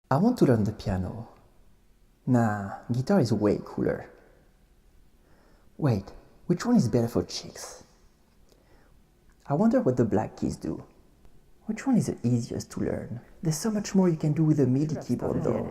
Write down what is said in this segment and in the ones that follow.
I want to learn the piano. Nah, guitar is way cooler. Wait, which one is better for chicks? I wonder what the black keys do. Which one is the easiest to learn? There's so much more you can do with a Midi keyboard though.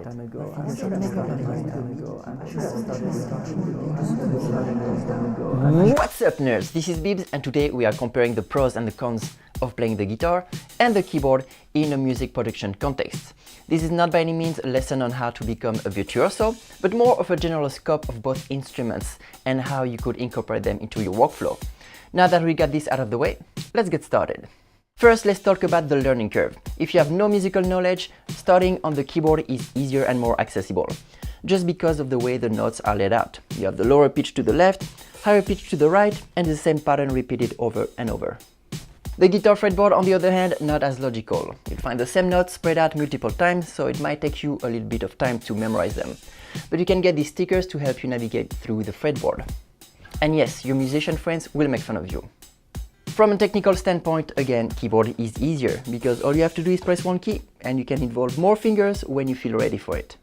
What's up nerds, this is Bibs and today we are comparing the pros and the cons of playing the guitar and the keyboard in a music production context. This is not by any means a lesson on how to become a virtuoso, but more of a general scope of both instruments and how you could incorporate them into your workflow. Now that we got this out of the way, let's get started. First, let's talk about the learning curve. If you have no musical knowledge, starting on the keyboard is easier and more accessible, just because of the way the notes are laid out. You have the lower pitch to the left, higher pitch to the right, and the same pattern repeated over and over. The guitar fretboard, on the other hand, not as logical. You'll find the same notes spread out multiple times, so it might take you a little bit of time to memorize them. But you can get these stickers to help you navigate through the fretboard. And yes, your musician friends will make fun of you. From a technical standpoint, again, keyboard is easier, because all you have to do is press one key, and you can involve more fingers when you feel ready for it.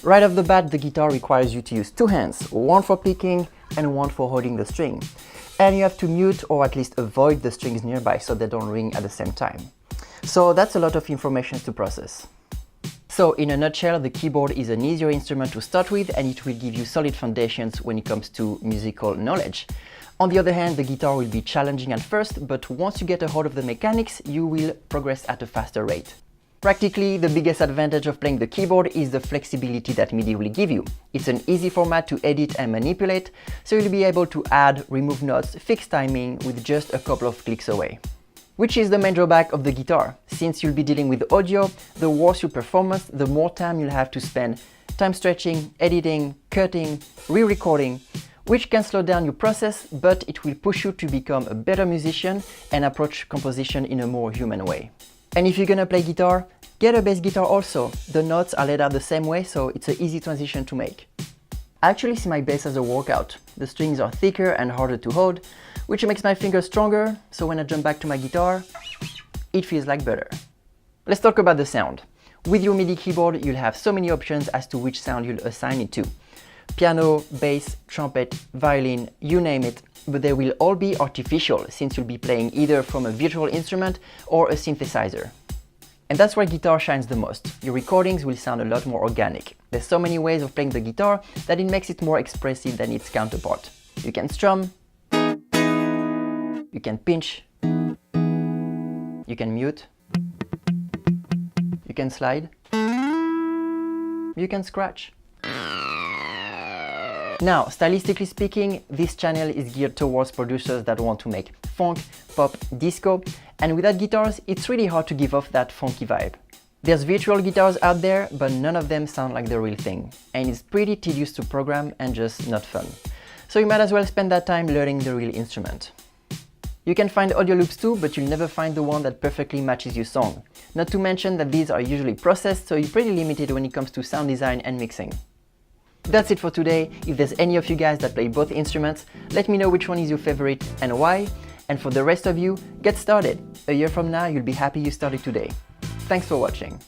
Right off the bat, the guitar requires you to use two hands, one for picking and one for holding the string. And you have to mute or at least avoid the strings nearby so they don't ring at the same time. So that's a lot of information to process. So in a nutshell, the keyboard is an easier instrument to start with and it will give you solid foundations when it comes to musical knowledge. On the other hand, the guitar will be challenging at first, but once you get a hold of the mechanics, you will progress at a faster rate. Practically, the biggest advantage of playing the keyboard is the flexibility that Midi will give you. It's an easy format to edit and manipulate, so you'll be able to add, remove notes, fix timing with just a couple of clicks away. Which is the main drawback of the guitar. Since you'll be dealing with audio, the worse your performance, the more time you'll have to spend time stretching, editing, cutting, re-recording, which can slow down your process, but it will push you to become a better musician and approach composition in a more human way. And if you're gonna play guitar, get a bass guitar also. The notes are laid out the same way, so it's an easy transition to make. I actually see my bass as a workout. The strings are thicker and harder to hold, which makes my fingers stronger, so when I jump back to my guitar, it feels like butter. Let's talk about the sound. With your Midi keyboard, you'll have so many options as to which sound you'll assign it to. Piano, bass, trumpet, violin, you name it, but they will all be artificial since you'll be playing either from a virtual instrument or a synthesizer. And that's where guitar shines the most. Your recordings will sound a lot more organic. There's so many ways of playing the guitar that it makes it more expressive than its counterpart. You can strum, you can pinch, you can mute, you can slide, you can scratch. Now, stylistically speaking, this channel is geared towards producers that want to make funk, pop, disco, and without guitars, it's really hard to give off that funky vibe. There's virtual guitars out there, but none of them sound like the real thing, and it's pretty tedious to program and just not fun. So you might as well spend that time learning the real instrument. You can find audio loops too, but you'll never find the one that perfectly matches your song. Not to mention that these are usually processed, so you're pretty limited when it comes to sound design and mixing. That's it for today. If there's any of you guys that play both instruments, let me know which one is your favorite and why. And for the rest of you, get started. A year from now, you'll be happy you started today. Thanks for watching.